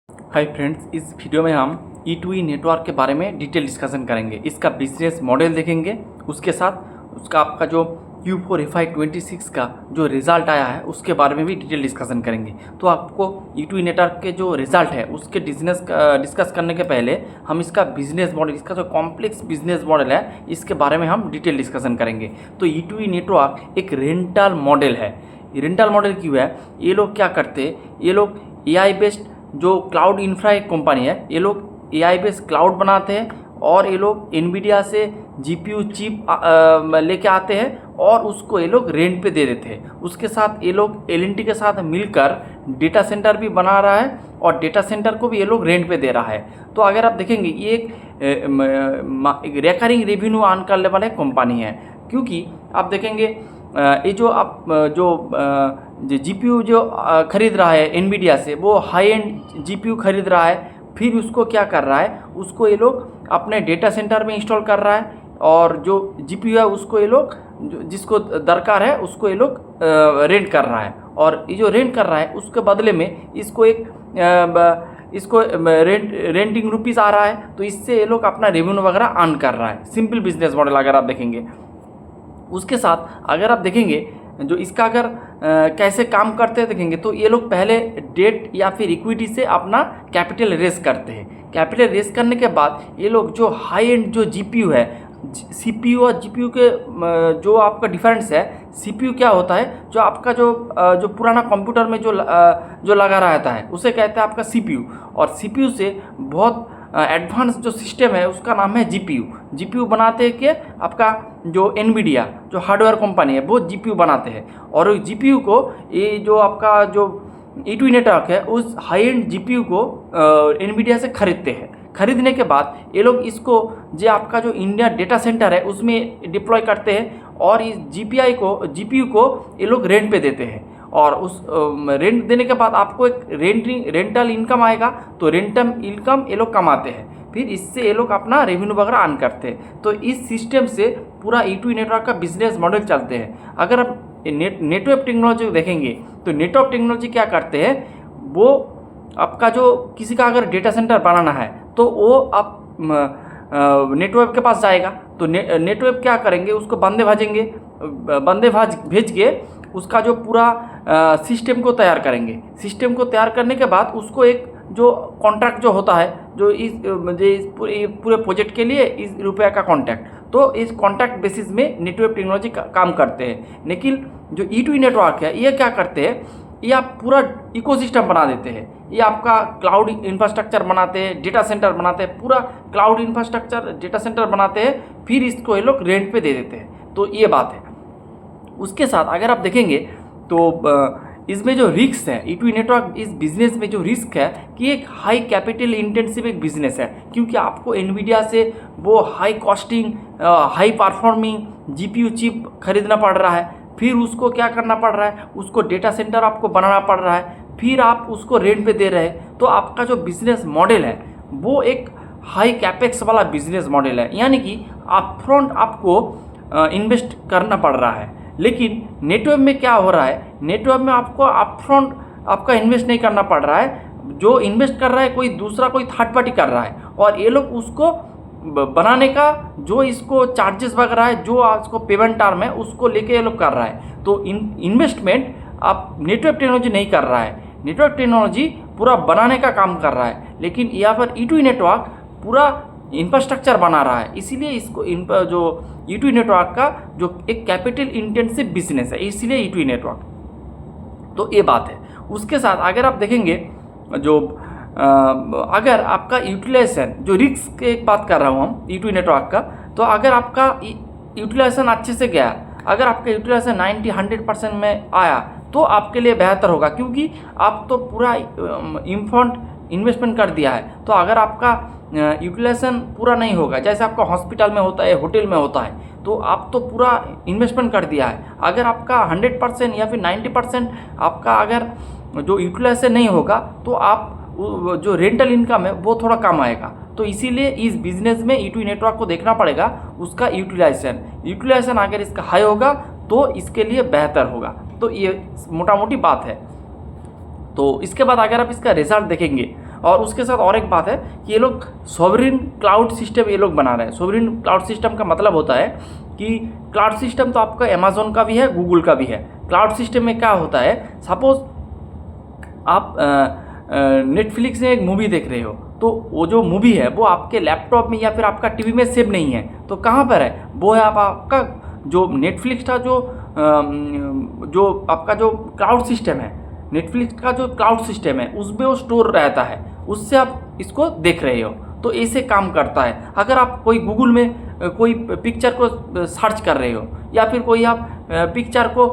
Hi friends, इस video में हम E2E नेटवर्क के बारे में डिटेल डिस्कशन करेंगे। इसका बिजनेस मॉडल देखेंगे, उसके साथ उसका आपका जो Q4FY26 का जो रिज़ल्ट आया है उसके बारे में भी डिटेल डिस्कशन करेंगे। तो आपको E2E नेटवर्क के जो रिज़ल्ट है उसके डिस्कस करने के पहले हम इसका बिजनेस मॉडल, इसका जो कॉम्प्लेक्स बिजनेस मॉडल है इसके बारे में हम डिटेल डिस्कशन करेंगे। तो E2E नेटवर्क एक रेंटल मॉडल है। रेंटल मॉडल क्यों है? ये लोग क्या करते हैं, ये लोग AI बेस्ड जो क्लाउड इंफ्रा एक कंपनी है, ये लोग AI बेस्ड क्लाउड बनाते हैं और ये लोग NVIDIA से GPU चिप लेके आते हैं और उसको ये लोग रेंट पे दे देते हैं। उसके साथ ये लोग L&T के साथ मिलकर डेटा सेंटर भी बना रहा है और डेटा सेंटर को भी ये लोग रेंट पे दे रहा है। तो अगर आप देखेंगे ये एक रिकरिंग रेवेन्यू अर्न करने वाले कंपनी है, क्योंकि आप देखेंगे ये जो आप जो GPU जो खरीद रहा है NVIDIA से, वो हाई एंड GPU खरीद रहा है, फिर उसको क्या कर रहा है, उसको ये लोग अपने डेटा सेंटर में इंस्टॉल कर रहा है और जो GPU है उसको ये लोग जिसको दरकार है उसको ये लोग रेंट कर रहा है। और ये जो रेंट कर रहा है उसके बदले में इसको इसको रेंटिंग रुपीज़ आ रहा है, तो इससे ये लोग अपना रेवेन्यू वगैरह अर्न कर रहा है। सिंपल बिजनेस मॉडल अगर आप देखेंगे। उसके साथ अगर आप देखेंगे जो इसका अगर कैसे काम करते हैं देखेंगे, तो ये लोग पहले डेट या फिर इक्विटी से अपना कैपिटल रेस करते हैं। कैपिटल रेस करने के बाद ये लोग जो हाई एंड जो GPU है, CPU और GPU के जो आपका डिफरेंस है, CPU क्या होता है, जो आपका जो पुराना कंप्यूटर में जो लगा रहता है उसे कहते हैं आपका CPU, और CPU से बहुत एडवांस जो सिस्टम है उसका नाम है GPU बनाते हैं कि आपका जो NVIDIA जो हार्डवेयर कंपनी है वो GPU बनाते हैं, और GPU को ये जो आपका जो E2E नेटवर्क है उस हाई एंड GPU को NVIDIA से खरीदते हैं। खरीदने के बाद ये लोग इसको जो आपका जो इंडिया डेटा सेंटर है उसमें डिप्लॉय करते हैं और इस GPU को ये लोग रेंट पे देते हैं, और उस रेंट देने के बाद आपको एक रेंटल इनकम आएगा। तो रेंटल इनकम ये लोग कमाते हैं, फिर इससे ये लोग अपना रेवेन्यू वगैरह अर्न करते हैं। तो इस सिस्टम से पूरा E2E नेटवर्क का बिजनेस मॉडल चलते हैं। अगर आप नेटवर्क टेक्नोलॉजी देखेंगे तो नेटवर्क टेक्नोलॉजी क्या करते हैं, वो आपका जो किसी का अगर डेटा सेंटर बनाना है तो वो आप नेटवर्क के पास जाएगा, तो नेटवर्क क्या करेंगे, उसको बंदे भेज के उसका जो पूरा सिस्टम को तैयार करेंगे। सिस्टम को तैयार करने के बाद उसको एक जो कॉन्ट्रैक्ट जो होता है, जो इस पूरे प्रोजेक्ट के लिए इस रुपये का कॉन्ट्रैक्ट, तो इस कॉन्ट्रैक्ट बेसिस में नेटवर्क टेक्नोलॉजी काम करते हैं। लेकिन जो E2E नेटवर्क है ये क्या करते हैं, ये आप पूरा इकोसिस्टम बना देते हैं। ये आपका क्लाउड इंफ्रास्ट्रक्चर बनाते हैं, डेटा सेंटर बनाते हैं, पूरा क्लाउड इंफ्रास्ट्रक्चर डेटा सेंटर बनाते हैं, फिर इसको ये लोग रेंट पे दे देते हैं। तो ये बात है। उसके साथ अगर आप देखेंगे तो इसमें जो रिस्क है, E2E नेटवर्क इस बिज़नेस में जो रिस्क है कि एक हाई कैपिटल इंटेंसिव एक बिज़नेस है, क्योंकि आपको NVIDIA से वो high costing high performing GPU chip खरीदना पड़ रहा है, फिर उसको क्या करना पड़ रहा है, उसको डेटा सेंटर आपको बनाना पड़ रहा है, फिर आप उसको रेंट पे दे रहे हैं। तो आपका जो बिज़नेस मॉडल है वो एक हाई कैपेक्स वाला बिज़नेस मॉडल है, यानी कि अपफ्रंट आपको इन्वेस्ट करना पड़ रहा है। लेकिन नेटवर्क में क्या हो रहा है, नेटवर्क में आपको अपफ्रंट आपका इन्वेस्ट नहीं करना पड़ रहा है, जो इन्वेस्ट कर रहा है कोई थर्ड पार्टी कर रहा है, और ये लोग उसको बनाने का जो इसको चार्जेस वगैरह है, जो इसको पेमेंट टर्म है, उसको लेके ये लोग कर रहा है। तो इन्वेस्टमेंट आप नेटवर्क टेक्नोलॉजी नहीं कर रहा है, नेटवर्क टेक्नोलॉजी पूरा बनाने का काम कर रहा है। लेकिन यहाँ पर E2E नेटवर्क पूरा इंफ्रास्ट्रक्चर बना रहा है, इसीलिए इसको जो E2E नेटवर्क का जो एक कैपिटल इंटेंसिव बिजनेस है, इसीलिए E2E नेटवर्क। तो ये बात है। उसके साथ अगर आप देखेंगे जो अगर आपका यूटिलाइजेशन जो रिस्क की एक बात कर रहा हूँ हम E2E नेटवर्क का, तो अगर आपका यूटिलाइजेशन अच्छे से गया, अगर आपका यूटिलाइजेशन 90-100% में आया तो आपके लिए बेहतर होगा, क्योंकि आप तो पूरा इन्वेस्टमेंट कर दिया है। तो अगर आपका यूटिलाइजेशन पूरा नहीं होगा, जैसे आपका हॉस्पिटल में होता है, होटल में होता है, तो आप तो पूरा इन्वेस्टमेंट कर दिया है, अगर आपका 100% या फिर 90% आपका अगर जो यूटिलाइजेशन नहीं होगा तो आप जो रेंटल इनकम है वो थोड़ा कम आएगा। तो इसीलिए इस बिज़नेस में E2E नेटवर्क को देखना पड़ेगा उसका यूटिलाइजेशन अगर इसका हाई होगा तो इसके लिए बेहतर होगा। तो ये मोटा मोटी बात है। तो इसके बाद अगर आप इसका रिजल्ट देखेंगे और उसके साथ और एक बात है कि ये लोग सॉवरिन क्लाउड सिस्टम ये लोग बना रहे हैं। सॉवरिन क्लाउड सिस्टम का मतलब होता है कि क्लाउड सिस्टम तो आपका अमेजोन का भी है, गूगल का भी है। क्लाउड सिस्टम में क्या होता है, सपोज आप नेटफ्लिक्स में एक मूवी देख रहे हो, तो वो जो मूवी है वो आपके लैपटॉप में या फिर आपका टीवी में सेव नहीं है, तो कहाँ पर है, वो है आपका जो नेटफ्लिक्स का जो आपका जो क्लाउड सिस्टम है, नेटफ्लिक्स का जो क्लाउड सिस्टम है उसमें वो स्टोर रहता है, उससे आप इसको देख रहे हो। तो ऐसे काम करता है। अगर आप कोई गूगल में कोई पिक्चर को सर्च कर रहे हो या फिर कोई आप पिक्चर को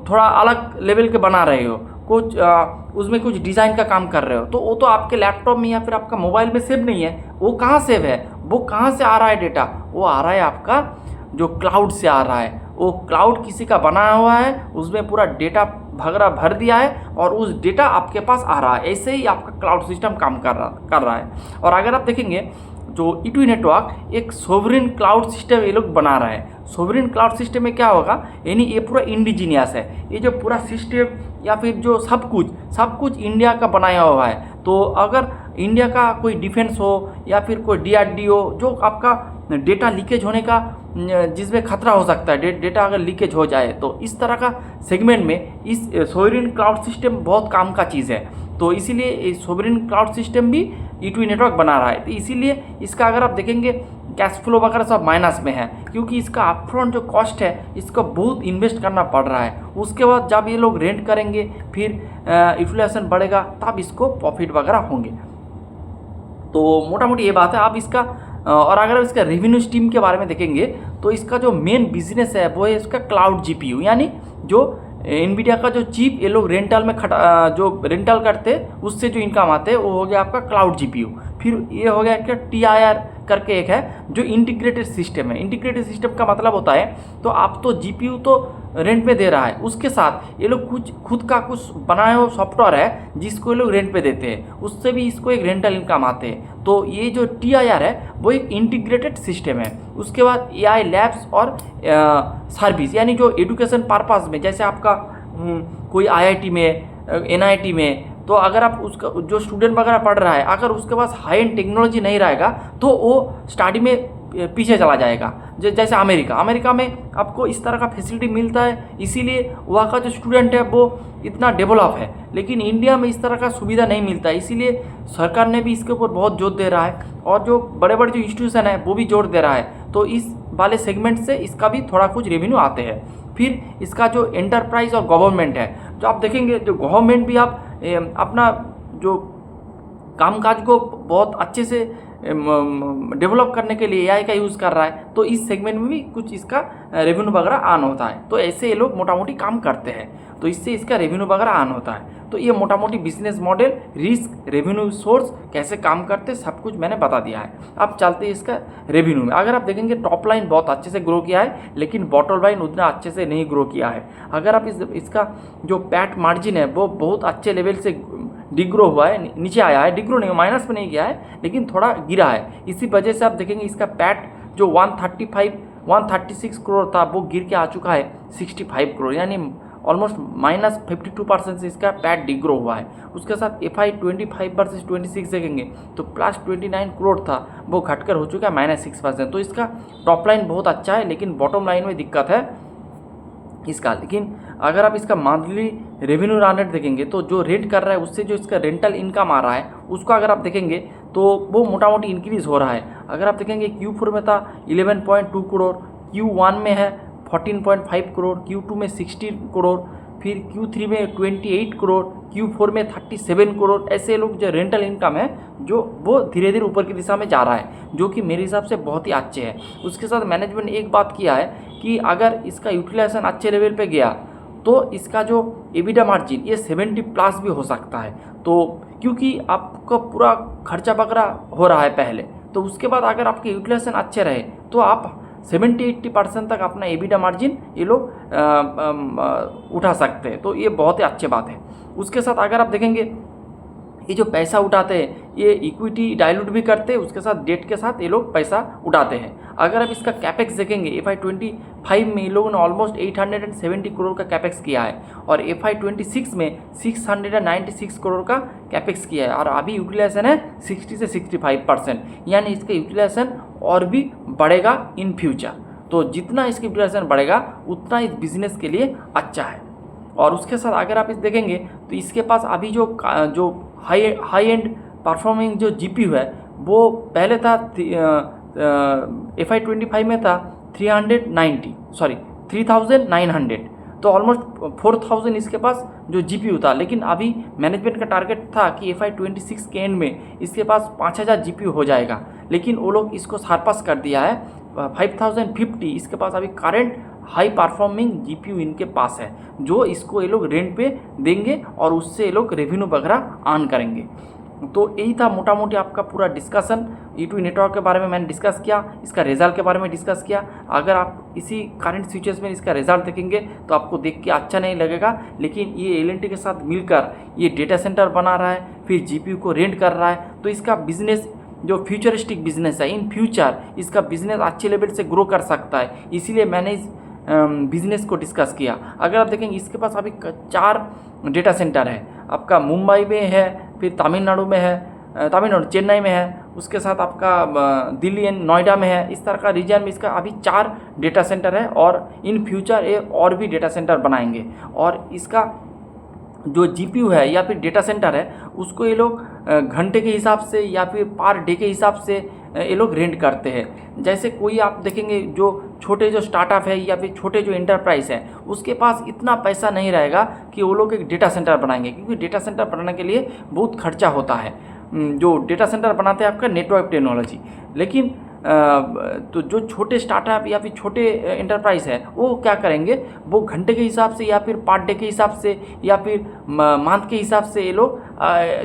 थोड़ा अलग लेवल के बना रहे हो, कुछ उसमें कुछ डिज़ाइन का काम कर रहे हो, तो वो तो आपके लैपटॉप में या फिर आपका मोबाइल में सेव नहीं है। वो कहाँ सेव है, वो कहाँ से आ रहा है डेटा, वो आ रहा है आपका जो क्लाउड से आ रहा है। वो क्लाउड किसी का बनाया हुआ है, उसमें पूरा डेटा वगैरह भर दिया है और उस डेटा आपके पास आ रहा है। ऐसे ही आपका क्लाउड सिस्टम काम कर रहा है। और अगर आप देखेंगे जो E2E नेटवर्क एक सोवरिन क्लाउड सिस्टम ये लोग बना रहा है। सोवरिन क्लाउड सिस्टम में क्या होगा, यानी ये पूरा इंडिजीनियस है। ये जो पूरा सिस्टम या फिर जो सब कुछ इंडिया का बनाया हुआ है। तो अगर इंडिया का कोई डिफेंस हो या फिर कोई DRDO जो आपका डेटा लीकेज होने का जिसमें खतरा हो सकता है, डेटा अगर लीकेज हो जाए, तो इस तरह का सेगमेंट में इस सोवरिन क्लाउड सिस्टम बहुत काम का चीज़ है। तो इसीलिए सोवरिन क्लाउड सिस्टम भी E2E नेटवर्क बना रहा है। तो इसीलिए इसका अगर आप देखेंगे कैश फ्लो वगैरह सब माइनस में है, क्योंकि इसका अपफ्रंट जो कॉस्ट है इसको बहुत इन्वेस्ट करना पड़ रहा है। उसके बाद जब ये लोग रेंट करेंगे, फिर यूटिलाइजेशन बढ़ेगा, तब इसको प्रॉफिट वगैरह होंगे। तो मोटा मोटी ये बात है। आप इसका और अगर आप इसका रेवेन्यू स्ट्रीम के बारे में देखेंगे तो इसका जो मेन बिजनेस है वो है इसका क्लाउड GPU, यानी जो NVIDIA का जो चिप ये लोग रेंटल में जो रेंटल करते उससे जो इनकम आते हैं वो हो गया आपका क्लाउड GPU। फिर ये हो गया कि TIR करके एक है जो इंटीग्रेटेड सिस्टम है। इंटीग्रेटेड सिस्टम का मतलब होता है तो आप तो GPU तो रेंट पे दे रहा है, उसके साथ ये लोग कुछ खुद का कुछ बनाया हुआ सॉफ्टवेयर है जिसको ये लोग रेंट पे देते हैं, उससे भी इसको एक रेंटल इनकम आते हैं। तो ये जो TIR है वो एक इंटीग्रेटेड सिस्टम है। उसके बाद AI लैब्स और सर्विस, यानी जो एजुकेशन पर्पस में, जैसे आपका कोई IIT में NIT में, तो अगर आप उसका जो स्टूडेंट वगैरह पढ़ रहा है अगर उसके पास हाई एंड टेक्नोलॉजी नहीं रहेगा तो वो स्टडी में पीछे चला जाएगा। जैसे अमेरिका में आपको इस तरह का फैसिलिटी मिलता है, इसीलिए वहाँ का जो स्टूडेंट है वो इतना डेवलप है। लेकिन इंडिया में इस तरह का सुविधा नहीं मिलता है, इसीलिए सरकार ने भी इसके ऊपर बहुत जोर दे रहा है और जो बड़े बड़े जो इंस्टीट्यूशन है वो भी जोर दे रहा है। तो इस वाले सेगमेंट से इसका भी थोड़ा कुछ रेवेन्यू आते हैं। फिर इसका जो एंटरप्राइज और गवर्नमेंट है, जो आप देखेंगे जो गवर्नमेंट भी आप अपना जो कामकाज को बहुत अच्छे से डेवलप करने के लिए AI का यूज़ कर रहा है, तो इस सेगमेंट में भी कुछ इसका रेवेन्यू वगैरह आन होता है। तो ऐसे ये लोग मोटा मोटी काम करते हैं, तो इससे इसका रेवेन्यू वगैरह आन होता है। तो ये मोटा मोटी business model, risk, revenue source कैसे काम करते सब कुछ मैंने बता दिया है। अब चलते हैं इसका रेवेन्यू में। अगर आप देखेंगे टॉप लाइन बहुत अच्छे से ग्रो किया है, लेकिन बॉटम लाइन उतना अच्छे से नहीं ग्रो किया है। अगर आप इसका जो पैट मार्जिन है वो बहुत अच्छे लेवल से डिग्रो हुआ है, नीचे आया है, डिग्रो नहीं, माइनस में नहीं गया है, लेकिन थोड़ा गिरा है। इसी वजह से आप देखेंगे इसका पैट जो 136 करोड़ था वो गिर के आ चुका है 65 करोड़, यानी ऑलमोस्ट -52% से इसका पैट डिग्रो हुआ है। उसके साथ FI 25 वर्सेस 26 देखेंगे तो +29 करोड़ था, वो घटकर हो चुका है -6%। तो इसका टॉप लाइन बहुत अच्छा है, लेकिन बॉटम लाइन में दिक्कत है इसका। लेकिन अगर आप इसका मंथली रेवेन्यू रन रेट देखेंगे तो जो रेंट कर रहा है उससे जो इसका रेंटल इनकम आ रहा है उसको अगर आप देखेंगे तो वो मोटा मोटी इंक्रीज़ हो रहा है। अगर आप देखेंगे Q4 में था 11.2 करोड़, Q1 में है 14.5 करोड़, Q2 में 16 करोड़, फिर Q3 में 28 करोड़, Q4 में 37 करोड़। ऐसे लोग जो रेंटल इनकम है जो वो धीरे धीरे ऊपर की दिशा में जा रहा है, जो कि मेरे हिसाब से बहुत ही अच्छे है। उसके साथ मैनेजमेंट ने एक बात किया है कि अगर इसका यूटिलाइजेशन अच्छे लेवल पे गया तो इसका जो EBITDA मार्जिन ये 70+ भी हो सकता है। तो क्योंकि आपका पूरा खर्चा वगैरह हो रहा है पहले, तो उसके बाद अगर आपके यूटिलाइजेशन अच्छे रहे तो आप 70-80% तक अपना EBITDA मार्जिन ये लोग उठा सकते हैं। तो ये बहुत ही अच्छी बात है। उसके साथ अगर आप देखेंगे ये जो पैसा उठाते हैं ये इक्विटी डाइल्यूट भी करते हैं, उसके साथ डेट के साथ ये लोग पैसा उठाते हैं। अगर आप इसका कैपेक्स देखेंगे FY25 में ये लोगों ने ऑलमोस्ट 870 करोड़ का कैपेक्स किया है और FY26 में 696 करोड़ का कैपेक्स किया है और अभी यूटिलाइजेशन है 60 से 65%, यानी इसका यूटिलाइजेशन और भी बढ़ेगा इन फ्यूचर। तो जितना इसकी यूटिलाइजेशन बढ़ेगा उतना इस बिज़नेस के लिए अच्छा है। और उसके साथ अगर आप इस देखेंगे तो इसके पास अभी जो हाई एंड परफॉर्मिंग जो GPU है वो पहले था FY25 में था 3900, तो ऑलमोस्ट 4000 इसके पास जो GPU था। लेकिन अभी मैनेजमेंट का टारगेट था कि FY26 के एंड में इसके पास 5000 GPU हो जाएगा, लेकिन वो लोग इसको सरपास कर दिया है। 5050 इसके पास अभी करंट हाई परफॉर्मिंग GPU इनके पास है, जो इसको ये लोग रेंट पे देंगे और उससे ये लोग रेवेन्यू वगैरह अर्न करेंगे। तो यही था मोटा मोटी आपका पूरा डिस्कशन। E2E नेटवर्क के बारे में मैंने डिस्कस किया, इसका रिजल्ट के बारे में डिस्कस किया। अगर आप इसी करंट सिचुएशन में इसका रिजल्ट देखेंगे तो आपको देख के अच्छा नहीं लगेगा, लेकिन ये L&T के साथ मिलकर ये डेटा सेंटर बना रहा है, फिर GPU को रेंट कर रहा है, तो इसका बिजनेस जो फ्यूचरिस्टिक बिजनेस है, इन फ्यूचर इसका बिजनेस अच्छे लेवल से ग्रो कर सकता है। इसीलिए मैंने इस बिजनेस को डिस्कस किया। अगर आप देखेंगे इसके पास अभी 4 डेटा सेंटर है, आपका मुंबई में है, फिर तमिलनाडु में है, चेन्नई में है, उसके साथ आपका दिल्ली एंड नोएडा में है। इस तरह का रीजन में इसका अभी 4 डेटा सेंटर है और इन फ्यूचर ये और भी डेटा सेंटर बनाएंगे। और इसका जो GPU है या फिर डेटा सेंटर है उसको ये लोग घंटे के हिसाब से या फिर पर डे के हिसाब से ये लोग रेंट करते हैं। जैसे कोई आप देखेंगे जो छोटे जो स्टार्टअप है या फिर छोटे जो एंटरप्राइज है उसके पास इतना पैसा नहीं रहेगा कि वो लोग एक डेटा सेंटर बनाएंगे, क्योंकि डेटा सेंटर बनाने के लिए बहुत खर्चा होता है। जो डेटा सेंटर बनाते हैं आपका नेटवर्क टेक्नोलॉजी, लेकिन तो जो छोटे स्टार्टअप या फिर छोटे एंटरप्राइज है वो क्या करेंगे, वो घंटे के हिसाब से या फिर पर डे के हिसाब से या फिर मंथ के हिसाब से ये लोग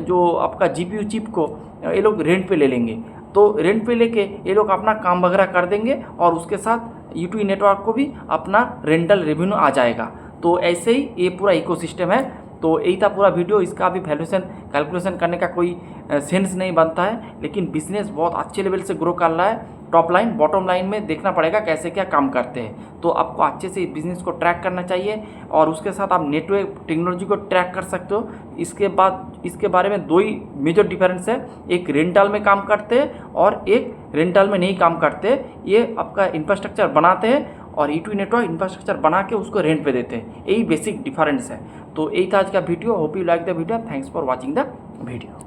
जो आपका GPU चिप को ये लोग रेंट पे ले लेंगे। तो रेंट पे लेके ये लोग अपना काम वगैरह कर देंगे और उसके साथ E2E नेटवर्क को भी अपना रेंटल रेवेन्यू आ जाएगा। तो ऐसे ही ये पूरा इकोसिस्टम है। तो यही था पूरा वीडियो। इसका अभी वैल्यूएशन कैलकुलेशन करने का कोई सेंस नहीं बनता है, लेकिन बिजनेस बहुत अच्छे लेवल से ग्रो कर रहा है। टॉप लाइन बॉटम लाइन में देखना पड़ेगा कैसे क्या काम करते हैं। तो आपको अच्छे से बिजनेस को ट्रैक करना चाहिए और उसके साथ आप नेटवर्क टेक्नोलॉजी को ट्रैक कर सकते हो। इसके बाद इसके बारे में 2 ही मेजर डिफरेंस है, एक रेंटल में काम करते हैं और एक रेंटल में नहीं काम करते। ये आपका इंफ्रास्ट्रक्चर बनाते हैं और E2E नेटवर्क इंफ्रास्ट्रक्चर बना के उसको रेंट पे देते हैं। यही बेसिक डिफरेंस है। तो यही था आज का video. Hope you like the video. Thanks for watching the video.